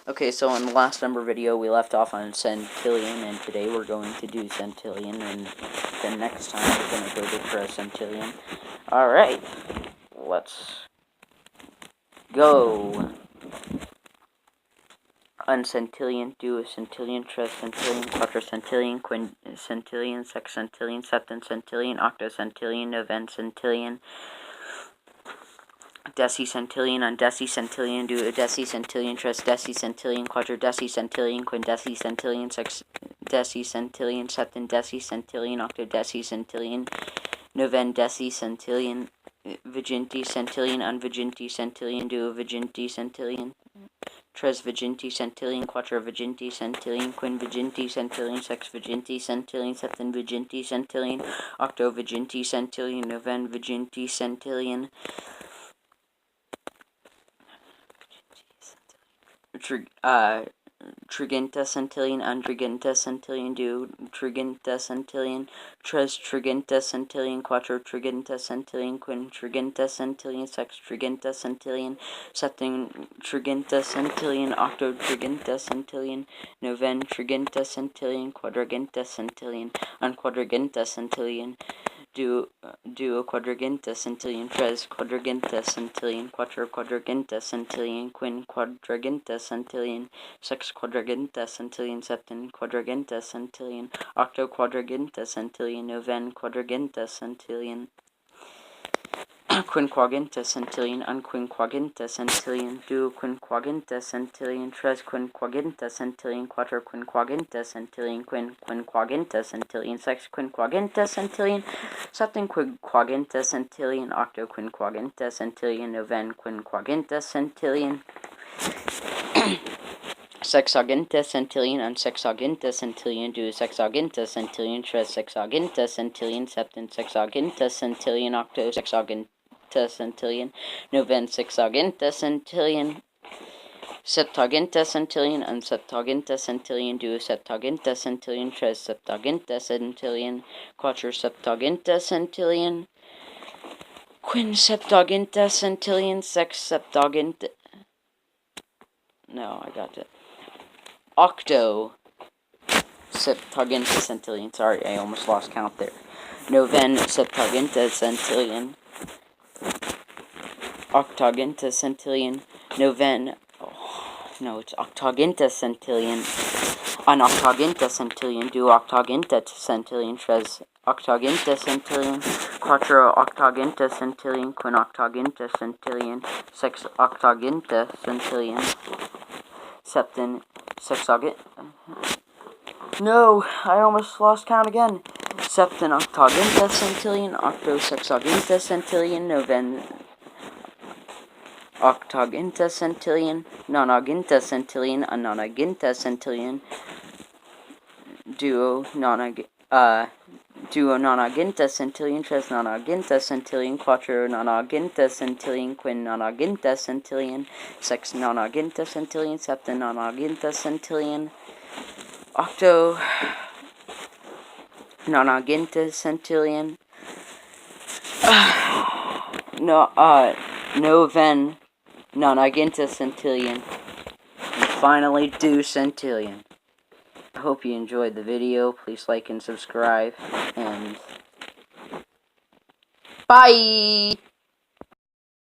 Okay, so in the last number video, we left off on centillion, and today we're going to do centillion, and then next time we're going to go for a centillion. Alright, let's go. Uncentillion, duocentillion, triscentillion, quadricentillion, quincentillion, sexcentillion, septencentillion, octocentillion, novencentillion, decicentillion, undecicentillion, duodecicentillion, trisdecicentillion, quadridecicentillion, quindecicentillion, sexdecicentillion, septendecicentillion, octodecicentillion, novendecicentillion, viginticentillion, unviginticentillion, duoviginticentillion, trisviginticentillion, quattroviginticentillion, quinviginticentillion, sexviginticentillion, septenviginticentillion, octoviginticentillion, novenviginticentillion, trigentacentillion, undrigentacentillion, duotrigentacentillion, tristrigentacentillion, quattrotrigentacentillion, quintrigentacentillion, sextrigentacentillion, septentrigentacentillion, octotrigentacentillion, noventrigentacentillion, quadrigentacentillion, unquadrigentacentillion, duoquadrigentacentillion, trisquadrigentacentillion, quattroquadrigentacentillion, quinquadrigentacentillion, sexquadrigentacentillion, septenquadrigentacentillion, octoquadrigentacentillion, novenquadrigentacentillion, quinquagintacentillion, unquinquagintacentillion, duoquinquagintacentillion, trisquinquagintacentillion, quattroquinquagintacentillion, quinquagintacentillion, sexquinquagintacentillion, septenquinquagintacentillion, octoquinquagintacentillion, novenquinquagintacentillion, sexagintacentillion, unsexagintacentillion, duosexagintacentillion, trisexagintacentillion, septensexagintacentillion, octosexagintacentillion, novensexagintacentillion, septagintacentillion, unseptagintacentillion, duoseptagintacentillion, triseptagintacentillion, quattroseptagintacentillion, quinseptagintacentillion, sexseptagintacentillion. No, I got it. Octoseptagintacentillion. Sorry, I almost lost count there. Novenseptagintacentillion. Octogintacentillion. It's octogintacentillion. Unoctogintacentillion. Duoctogintacentillion. Trisoctogintacentillion. Quattrooctogintacentillion. Quinoctogintacentillion. Sexoctogintacentillion. No, I almost lost count again. Septenoctogintacentillion, octosexagintacentillion, novensoctogintacentillion, nonagintacentillion, unonagintacentillion, duononagintacentillion, trisnonagintacentillion, quattrononagintacentillion, quinnonagintacentillion, sexnonagintacentillion, septenonagintacentillion, octononagintacentillion, novenonagintacentillion, and finally duocentillion. I hope you enjoyed the video. Please like and subscribe, and bye!